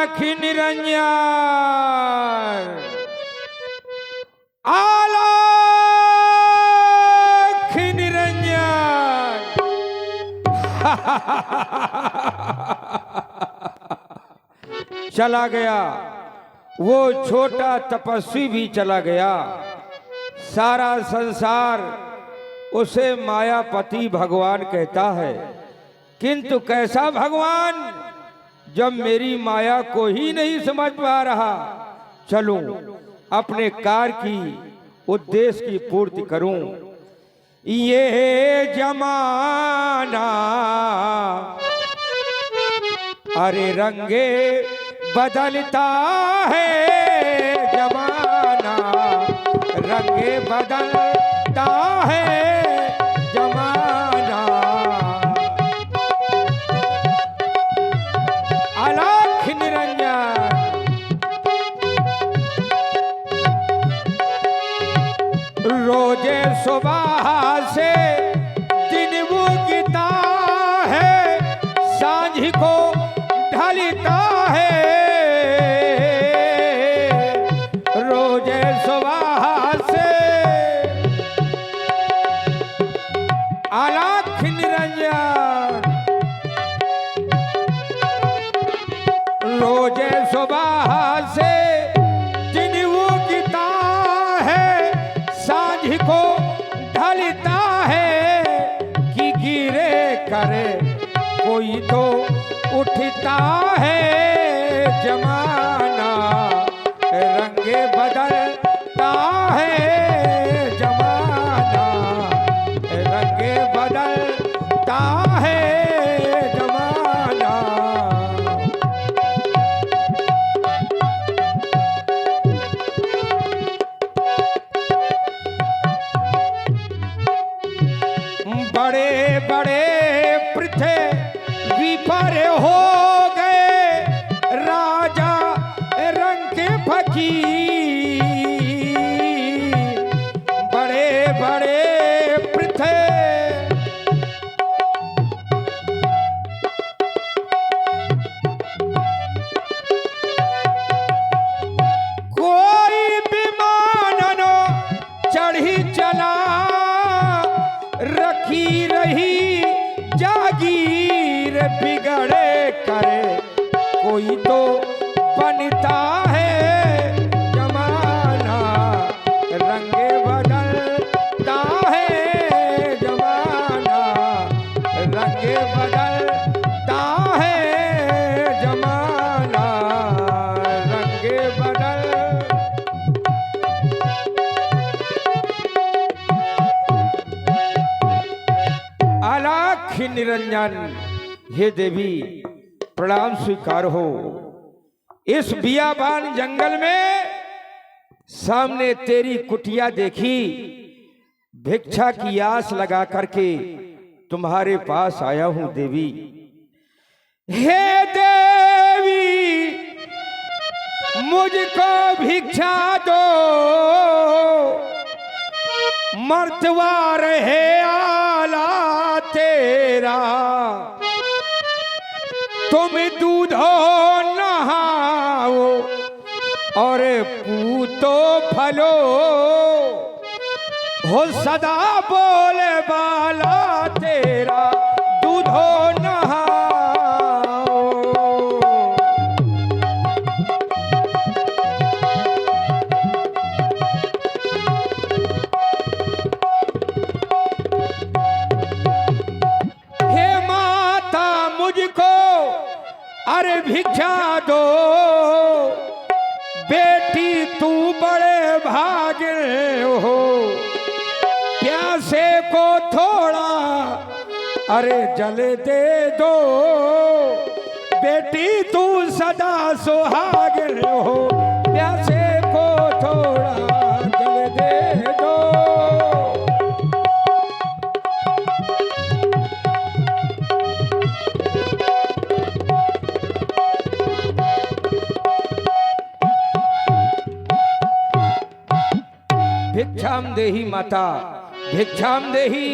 आलाख निरंजन, आलाख निरंजन। चला गया वो छोटा तपस्वी भी चला गया। सारा संसार उसे मायापति भगवान कहता है, किंतु कैसा भगवान जब मेरी माया को ही नहीं समझ पा रहा। चलूं अपने कार्य की उद्देश्य की पूर्ति करूं। ये जमाना अरे रंगे बदलता है, जमाना रंगे बदलता है जमाना। आलाख निरंजन, रोजे सुबह से दिन उगता है, सांझ को ढलता है। रोजे सुबह से आलाख निरंजन, रोजे सुबह से दिन उगता है, सांझ को ढलता है। कि गिरे करे कोई तो उठता है, जमाना रंगे बदलता है, जमाना रंगे बदलता है जमाना। बड़े बड़े पृथ्वी पर हो गए राजा रंग के फकीर। बड़े बड़े पृथ्वी कोई विमान चढ़ी चला, रखी रही जागीर। बिगड़े करे कोई तो बनता है, जमाना रंगे बदलता है, जमाना रंगे बदलता है, जमाना रंगे बदल। आलाख निरंजन, हे देवी प्रणाम स्वीकार हो। इस बियाबान जंगल में सामने तेरी कुटिया देखी, भिक्षा की आस लगा करके तुम्हारे पास आया हूं देवी। हे देवी मुझको भिक्षा दो, मर्तवार है आला तेरा। तुम दूधो नहाओ और पूतो फलो, हो सदा बोले बाला तेरा। दूधो नहाओ, हे माता मुझको अरे भिक्षा दो। बेटी तू बड़े भागे हो, प्यासे को थोड़ा अरे जल दे दो। बेटी तू सदा सुहागिन हो, प्यासे को थोड़ा जल दे दो। भिक्षाम देहि माता, भिक्षाम देहि,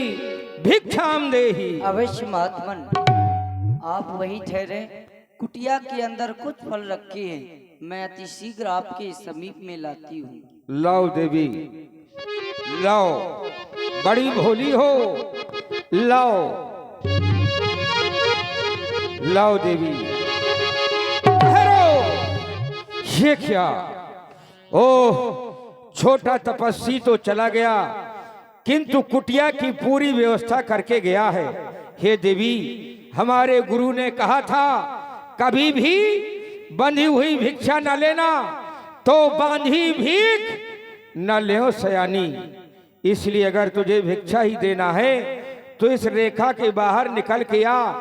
भिक्षाम देहि। अवश्य महात्मन, आप वही ठहरे, कुटिया के अंदर कुछ फल रखे हैं, मैं अति शीघ्र आपके समीप में लाती हूँ। लाओ देवी, लाओ, बड़ी भोली हो, लाओ, लाओ देवी। ठहरो, ये क्या? ओह, छोटा तपस्वी तो चला गया, किंतु कुटिया की पूरी व्यवस्था करके गया है। हे देवी, हमारे गुरु ने कहा था कभी भी बंधी हुई भिक्षा न लेना, तो बांधी भीख न ले सयानी। इसलिए अगर तुझे भिक्षा ही देना है तो इस रेखा के बाहर निकल के आ,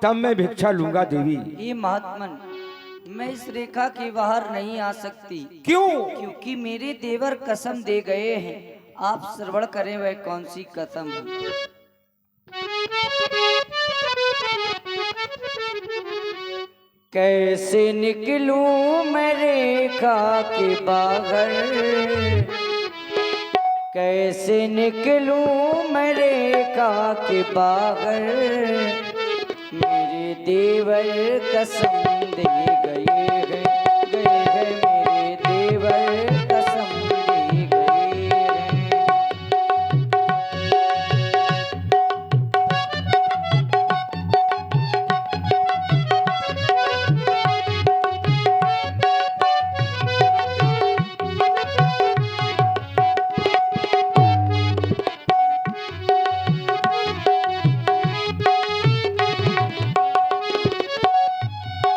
तब मैं भिक्षा लूंगा देवी। ये महात्मन, मैं इस रेखा के बाहर नहीं आ सकती। क्यों? क्योंकि मेरे देवर कसम दे गए हैं। आप श्रवण करें वह कौन सी कसम है। कैसे निकलूं मैं रेखा के बाहर, कैसे निकलूं मैं रेखा के बाहर, मेरे देवर कसम दे गए हैं, मेरे देवर कसम दे गए हैं।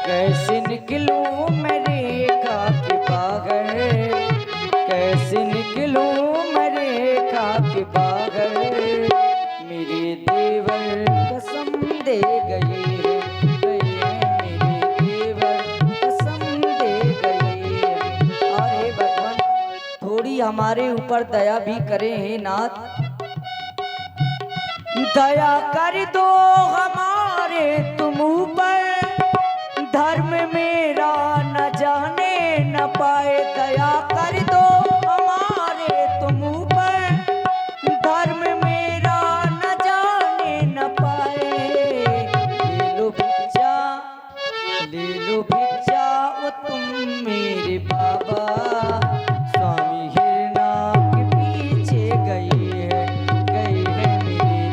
कैसे निकलूं मैं रेखा के बाहर, कैसे निकलूं मैं रेखा के बाहर, मेरे देवर कसम दे गए हैं, मेरे देवर कसम दे गए हैं। और हे भगवान, थोड़ी हमारे ऊपर दया भी करें हे नाथ, दया कर दो हमारे तुम ऊपर, धर्म मेरा न जाने न पाए। दया कर दो हमारे तुम ऊपर, धर्म मेरा न जाने न पाए। ले लो भिक्षा, ले लो भिक्षा, वो तुम मेरे बाबा स्वामी हिरना के पीछे गए हैं, मेरे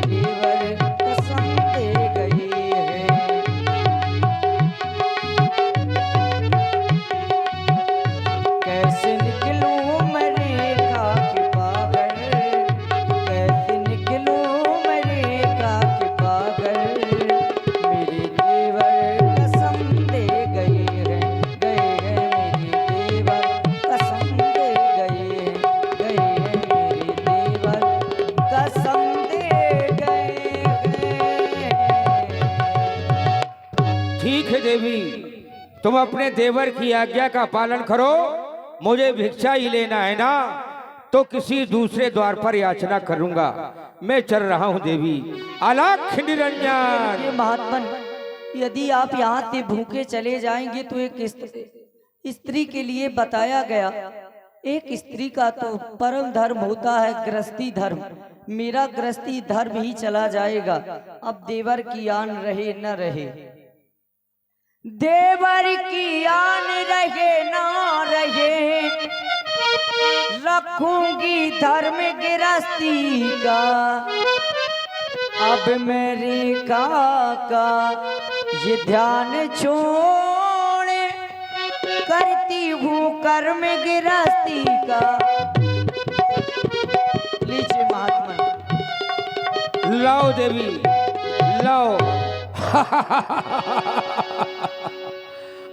देवर कसम दे गए हैं। कैसे निकलूं मैं रेखा के बाहर, कैसे निकलूं मैं रेखा के बाहर, मेरे देवर कसम दे गए हैं, मेरे देवर कसम दे गए हैं, मेरे देवर कसम दे गए हैं। ठीक है देवी, तुम अपने देवर की आज्ञा का पालन करो। मुझे भिक्षा ही लेना है ना, तो किसी दूसरे द्वार पर याचना करूंगा। मैं चल रहा हूं देवी। अलख निरंजन। ये महात्मन, यदि आप यहाँ से भूखे चले जाएंगे तो एक स्त्री के लिए बताया गया, एक स्त्री का तो परम धर्म होता है गृहस्थी धर्म। मेरा गृहस्थी धर्म ही चला जाएगा। अब देवर की आन रहे न रहे, देवर की आन रहे ना रहे, रखूंगी धर्म गृहस्थी का। अब मेरे का ये ध्यान छोड़, करती हूँ कर्म गृहस्थी का। लीजिए महात्मा। लाओ देवी, लाओ।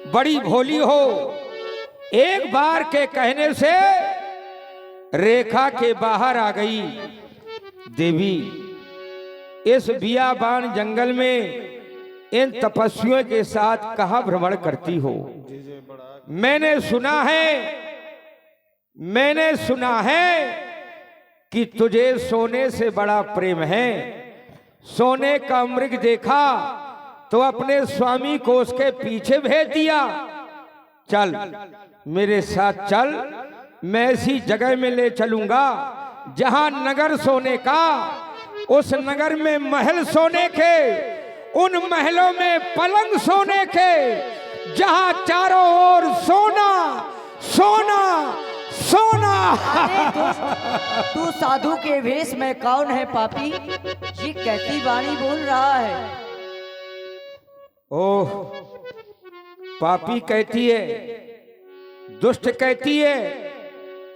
बड़ी भोली हो, एक बार के कहने से रेखा के बाहर आ गई। देवी, इस बियाबान जंगल में इन तपस्वियों के साथ कहाँ भ्रमण करती हो? मैंने सुना है कि तुझे सोने से बड़ा प्रेम है। सोने का मृग देखा तो अपने स्वामी को उसके पीछे भेज दिया। चल मेरे साथ चल, मैं ऐसी जगह में ले चलूंगा जहां नगर सोने का, उस नगर में महल सोने के, उन महलों में पलंग सोने के, जहां चारों ओर सोना सोना सोना। अरे दुष्ट, तू साधु के वेश में कौन है पापी? ये कैसी वाणी बोल रहा है? ओह, पापी कहती है, दुष्ट कहती है,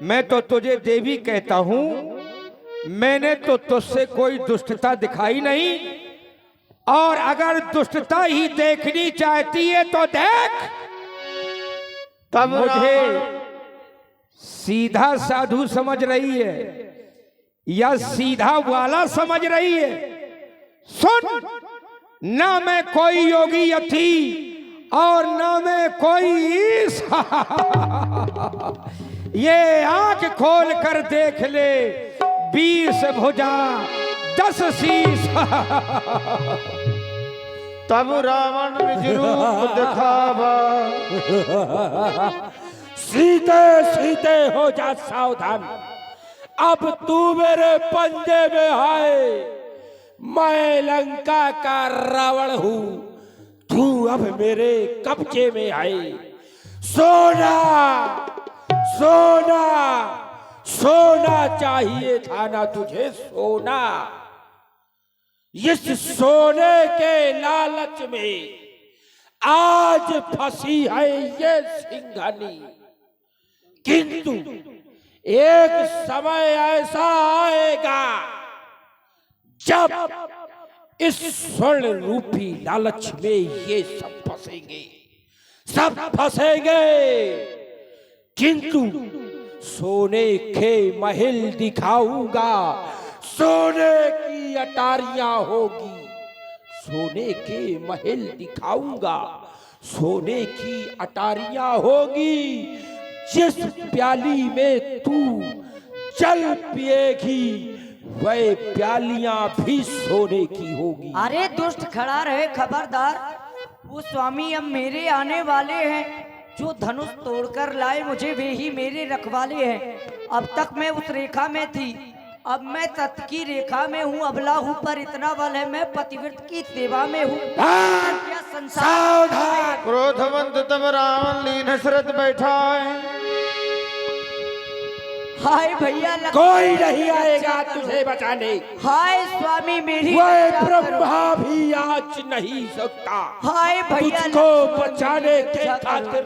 मैं तो तुझे देवी कहता हूं। मैंने तो तुझसे कोई दुष्टता दिखाई नहीं, और अगर दुष्टता ही देखनी चाहती है तो देख, तब मुझे सीधा साधु समझ रही है या सीधा वाला समझ रही है? सुन, ना मैं कोई योगी यथी और ना मैं कोई ईश। ये आंख खोल कर देख ले, 20 भुजा 10 शीश। तब रावण निज रूप दिखावा। सीते सीते हो जा सावधान, अब तू मेरे पंजे में आए। मैं लंका का रावण हूं, तू अब मेरे कब्जे में आए। सोना सोना सोना चाहिए था ना तुझे, सोना। इस सोने के लालच में आज फंसी है ये सिंघानी, किंतु एक समय ऐसा आएगा जब इस स्वर्ण रूपी लालच में ये सब फंसेंगे, सब फंसेंगे। किंतु सोने के महल दिखाऊंगा, सोने की अटारियां होगी। सोने के महल दिखाऊंगा, सोने की अटारियां होगी। जिस प्याली में तू जल पिएगी, वह प्यालियां भी सोने की होगी। अरे दुष्ट खड़ा रहे, खबरदार। वो स्वामी अब मेरे आने वाले हैं, जो धनुष तोड़कर लाए मुझे वे ही मेरे रखवाले हैं। अब तक मैं उस रेखा में थी, अब मैं तत् की रेखा में हूँ। अबला हूँ पर इतना बल है, मैं पतिव्रत की सेवा में हूँ। क्या संसार क्रोधवंत तब रावण लीन हसरत बैठा है। हाय भैया, कोई नहीं आएगा तुझे बचाने। हाय स्वामी मेरी वह ब्रह्मा भी आज नहीं सकता। हाय भैया, तुझको बचाने के खातिर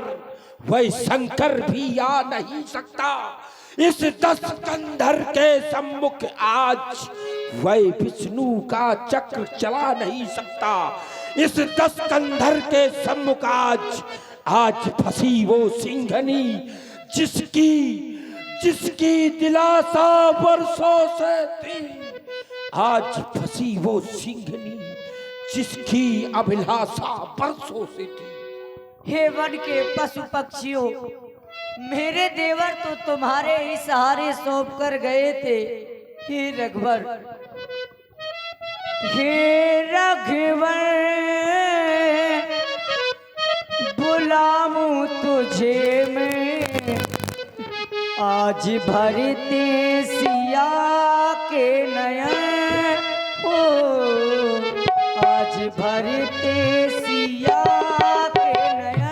वह शंकर भी आ नहीं सकता। इस 10 कंधर के सम्मुख आज वह विष्णु का चक्र चला नहीं सकता। इस 10 कंधर के सम्मुख आज फंसी वो सिंघनी, जिसकी दिलासा वर्षों से थी। आज फंसी वो सिंघनी, जिसकी अभिलाषा वर्षों से थी। हे वन के पशु पक्षियों, मेरे देवर तो तुम्हारे ही सहारे सौंप कर गए थे। हे रघुवर, हे रघुवर, बुलाऊं तुझे मैं, आज भरते सिया के नयन। ओ आज भरते सिया के नयन।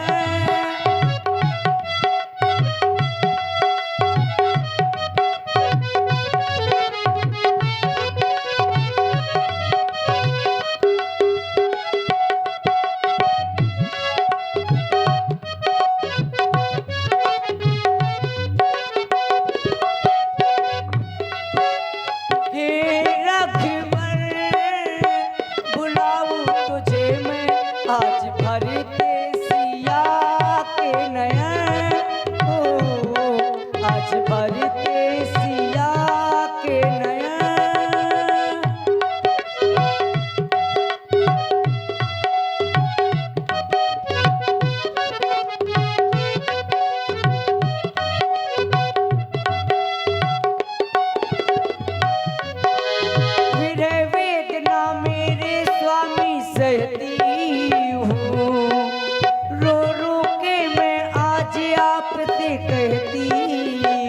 कहती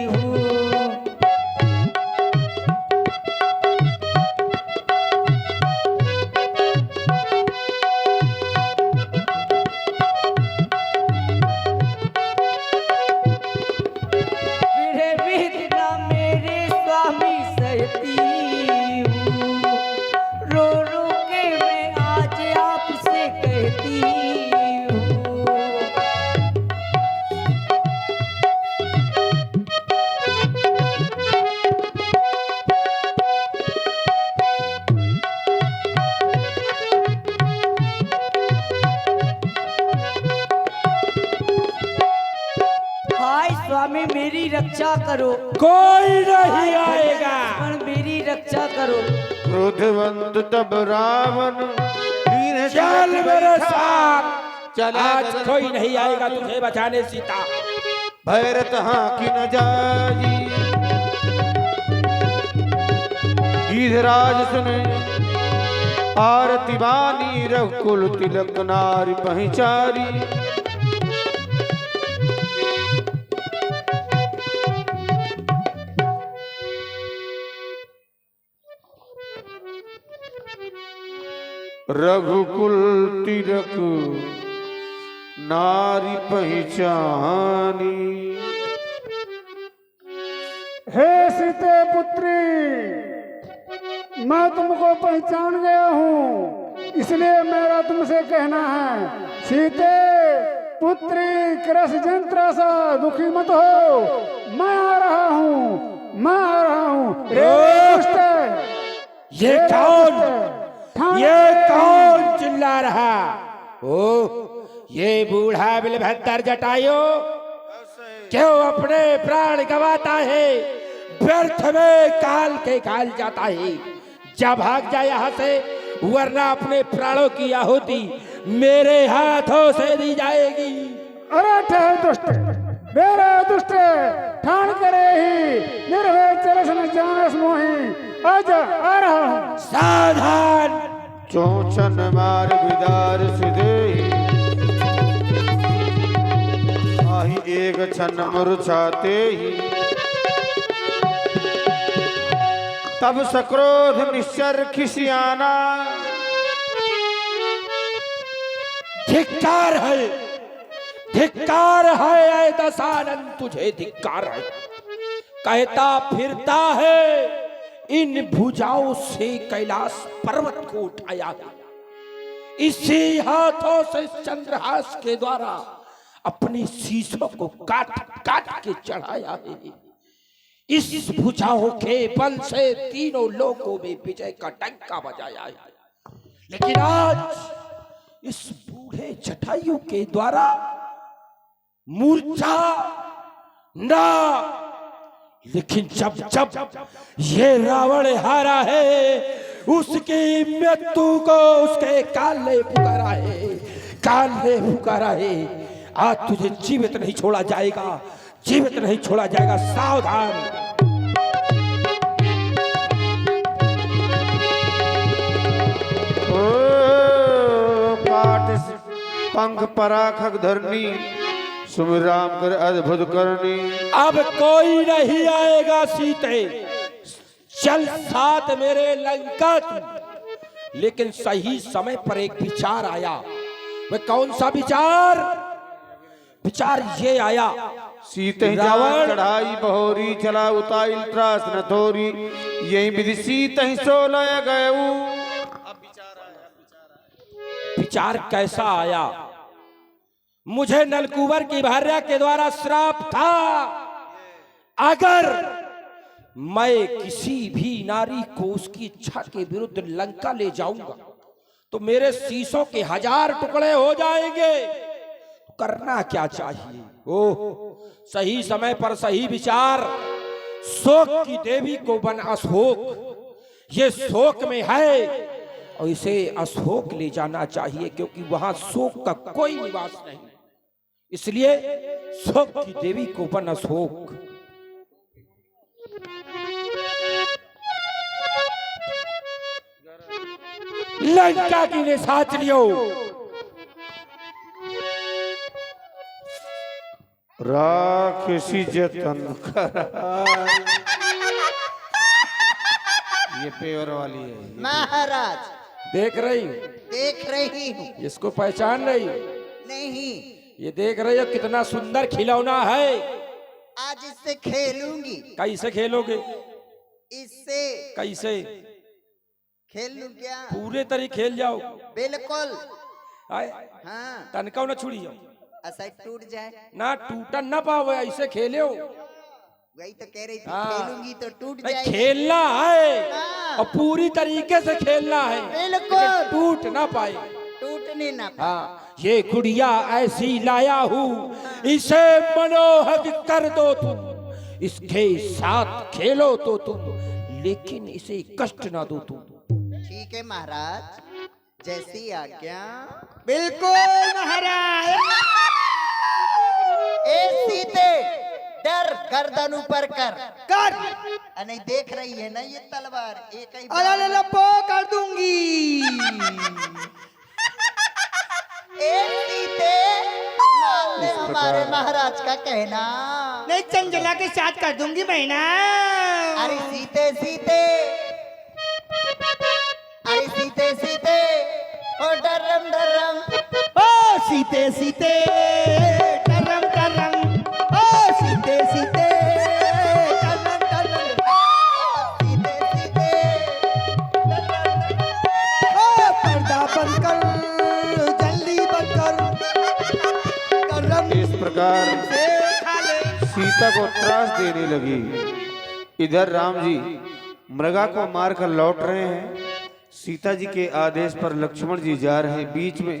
हूँ। स्वामी मेरी रक्षा करो, कोई नहीं आएगा। लक्ष्मण मेरी रक्षा करो। क्रोधवंत तब रावण दीन चल मेरे साथ, चला आज कोई नहीं आएगा तुझे बचाने सीता। भैरत हाँ की न जाजी गीधराज सुने आरती बानी रघुकुल तिलक नारी पहचारी। रघुकुल तिलक नारी पहचानी। हे सीते पुत्री, मैं तुमको पहचान गया हूँ, इसलिए मेरा तुमसे कहना है, सीते पुत्री कृष जंत्र सा दुखी मत हो, मैं आ रहा हूँ, मैं आ रहा हूँ। ये कौन चिल्ला रहा? ओ ये बूढ़ा बिलभद्र जटायु क्यों अपने प्राण गवाता है? व्यर्थ में काल के काल जाता है। जा भाग जा यहाँ से, वरना अपने प्राणों की आहुति मेरे हाथों से दी जाएगी। अरे ठहर दुष्ट, मेरा दुष्ट ठान करे ही निर्भय चलसन जानस मोहि, आजा आ रहा हूँ। सावधान। चोचन मार विदार सिदे आही एक क्षण मुरझाते ही। तब सक्रोध निश्चर खिसियाना। धिक्कार है, धिक्कार है ऐ दशानन, तुझे धिक्कार है। कहता फिरता है, इन भुजाओं से कैलाश पर्वत को उठाया है, इसी हाथों से चंद्रहास के द्वारा अपनी शीशों को काट काट के चढ़ाया है। इस भुजाओं के बल से तीनों लोकों में विजय का डंका बजाया है। लेकिन आज इस बूढ़े जटायु के द्वारा मूर्छा ना, लेकिन जब जब ये रावण हारा है, उसकी मृत्यु को उसके काल ने पुकारा है, काल ने पुकारा है। आज तुझे जीवित नहीं छोड़ा जाएगा, जीवित नहीं छोड़ा जाएगा। सावधान। ओ काट पंख पराखक धरनी, सुमिराम कर अद्भुत करनी। अब कोई नहीं आएगा सीते, चल साथ मेरे लंका तू। लेकिन सही समय पर एक विचार आया। वह कौन सा विचार? विचार ये आया, सीते ही रावण जावन चढ़ाई बहोरी, चला उताइल त्रास न थोरी, यही विधि सीत ही सोलह गयऊ। विचार कैसा आया? मुझे नलकुबर की भार्या के द्वारा श्राप था, अगर मैं किसी भी नारी को उसकी इच्छा के विरुद्ध लंका ले जाऊंगा तो मेरे शीशों के 1000 टुकड़े हो जाएंगे। करना क्या चाहिए? ओह, सही समय पर सही विचार। शोक की देवी को बन अशोक, ये शोक में है और इसे अशोक ले जाना चाहिए, क्योंकि वहां शोक का कोई निवास नहीं। इसलिए शोक की देवी को बन अशोक। लंका की निशाचरियों, राक्षसी जतन ये पेवर वाली है। महाराज देख रही देख रही हूँ। इसको पहचान रही? नहीं, ये देख रही हो कितना सुंदर खिलौना है। आज इससे खेलूंगी। कैसे खेलोगे? इससे कैसे? खेल लूं क्या? पूरे तरीके खेल जाओ। बिल्कुल। आए हाँ, तनका न छुड़ियो ऐसा टूट जाए ना, टूटन ना पावे, ऐसे खेले हो। वही तो कह रही थी, हाँ। खेलूंगी तो टूट नहीं, जाएगी। खेलना है हाँ। और पूरी तरीके से खेलना है, बिल्कुल। लेकिन टूट ना पाए। टूटने ना पाए। हाँ, ये गुड़िया ऐसी लाया हूँ, इसे मनोहर कर दो तुम, इसके साथ खेलो तो तुम, लेकिन इसे कष्ट ना दो तुम। ठीक है महाराज, जैसी आज्ञा। बिल्कुल महाराज। ए सीते, डर गर्दन ऊपर कर। कर। नहीं देख रही है ना ये तलवार, एक ही अरे लपो कर दूंगी। ए सीते, मान ले हमारे महाराज का कहना। नहीं, चंचला के साथ कर दूंगी बहना। अरे सीते सीते, अरे सीते सीते, ओ डरम डरम, ओ सीते सीते, टरम टरम, ओ सीते सीते, टरम टरम, सीते सीते, ओ पर्दा बंद कर, जल्दी बंद कर, टरम इस प्रकार से खा ले। सीता को त्रास देने लगी। इधर राम जी मृगा को मारकर लौट रहे हैं। सीता जी के आदेश पर लक्ष्मण जी जा रहे हैं। बीच में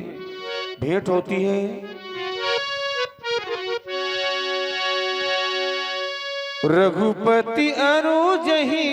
भेंट होती है। रघुपति अनुज ही